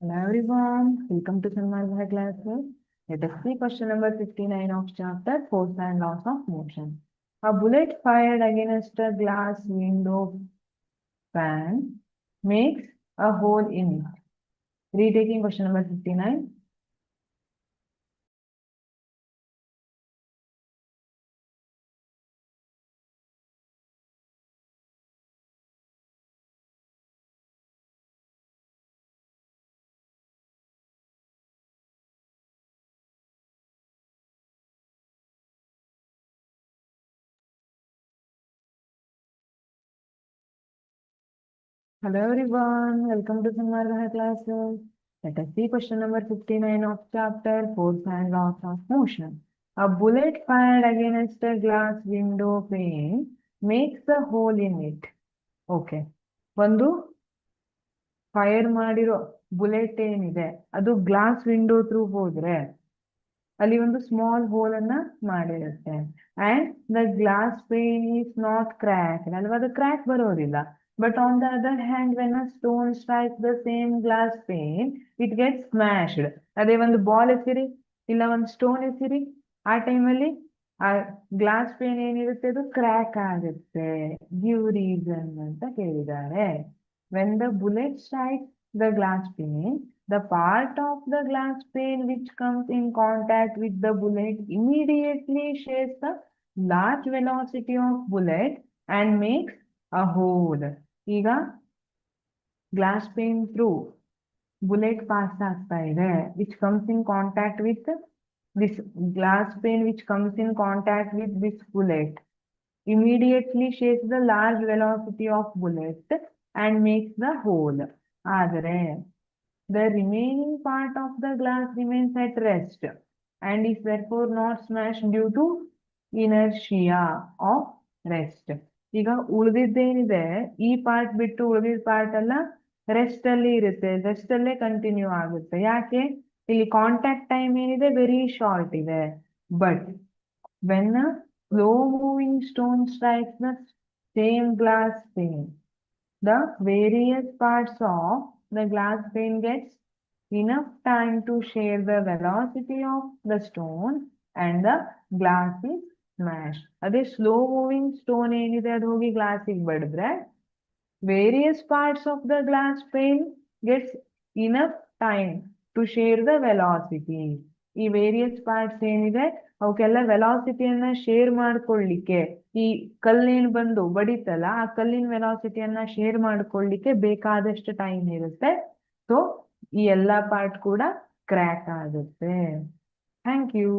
Hello everyone, welcome to Sanmarga classes. Let us see question number 59 of chapter Force and Laws of Motion. A bullet fired against a glass window pane makes a hole in it. Retaking question number 59. Hello everyone, welcome to Sanmarga classes. Let us see question number 59 of chapter Force and Laws of Motion. A bullet fired against a glass window pane makes a hole in it. Okay. ಒಂದು fire ಮಾಡಿರೋ bullet ಏನಿದೆ ಅದು glass window through ಹೋದ್ರೆ ಅಲ್ಲಿ ಒಂದು small hole ಅನ್ನ ಮಾಡಿರುತ್ತೆ and the glass pane is not crack ಅಲ್ವಾ, ಅದು ಕ್ರ್ಯಾಕ್ ಬರೋದಿಲ್ಲ. But on the other hand when a stone strike the same glass pane it get smashed. ಅದೇ ಒಂದು ಬಾಲ್ ಎಸಿರಿ ಇಲ್ಲ ಒಂದು ಸ್ಟೋನ್ ಎಸಿರಿ, ಆ ಟೈಮಲ್ಲಿ ಆ ಗ್ಲಾಸ್ ಪೇನ್ ಏನಿರುತ್ತೆ ಅದು ಕ್ರ್ಯಾಕ್ ಆಗುತ್ತೆ. ಗಿವ್ ರೀಸನ್ ಅಂತ ಕೇಳಿದ್ದಾರೆ. When the bullet strikes the glass pane, the part of the glass pane which comes in contact with the bullet immediately shares the large velocity of bullet and makes a hole. ಈಗ glass pane through bullet pass ಆಗ್ತಾ ಇದೆ, which comes in contact with this glass pane which comes in contact with this bullet immediately shares the large velocity of bullet and makes the hole. ಆದರೆ the remaining part of the glass remains at rest and is therefore not smashed due to inertia of rest. ಈಗ ಉಳಿದಿದ್ದೇನಿದೆ ಈ part ಬಿಟ್ಟು ಉಳಿದಿದ್ದ part ಎಲ್ಲ rest ಅಲ್ಲಿ ಇರುತ್ತೆ, rest ಅಲ್ಲೇ continue ಆಗುತ್ತೆ. ಯಾಕೆ? ಇಲ್ಲಿ ಕಾಂಟ್ಯಾಕ್ಟ್ ಟೈಮ್ ಏನಿದೆ ವೆರಿ ಶಾರ್ಟ್ ಇದೆ. But when a slow moving stone strikes the same glass pane, the various parts of the glass pane gets enough time to share the velocity of the stone and the glass is smashed. ಅದೇ slow moving stone ಏನಿದೆ ಅದು ಹೋಗಿ ಗ್ಲಾಸಿಗೆ ಬಡಿದ್ರೆ various parts of the glass pane gets enough time to share the velocity. ಈ various parts ಏನಿದೆ ಅವಕ್ಕೆಲ್ಲ ವೆಲಾಸಿಟಿಯನ್ನ share ಮಾಡ್ಕೊಳ್ಳಿಕ್ಕೆ, ಈ ಕಲ್ಲೇನು ಬಂದು ಬಡಿತಲ್ಲ ಆ ಕಲ್ಲಿನ ವೆಲಾಸಿಟಿಯನ್ನ ಶೇರ್ ಮಾಡ್ಕೊಳ್ಳಿಕ್ಕೆ ಬೇಕಾದಷ್ಟು ಟೈಮ್ ಇರುತ್ತೆ. ಸೊ ಈ ಎಲ್ಲಾ ಪಾರ್ಟ್ ಕೂಡ ಕ್ರ್ಯಾಕ್ ಆಗುತ್ತೆ. Thank you.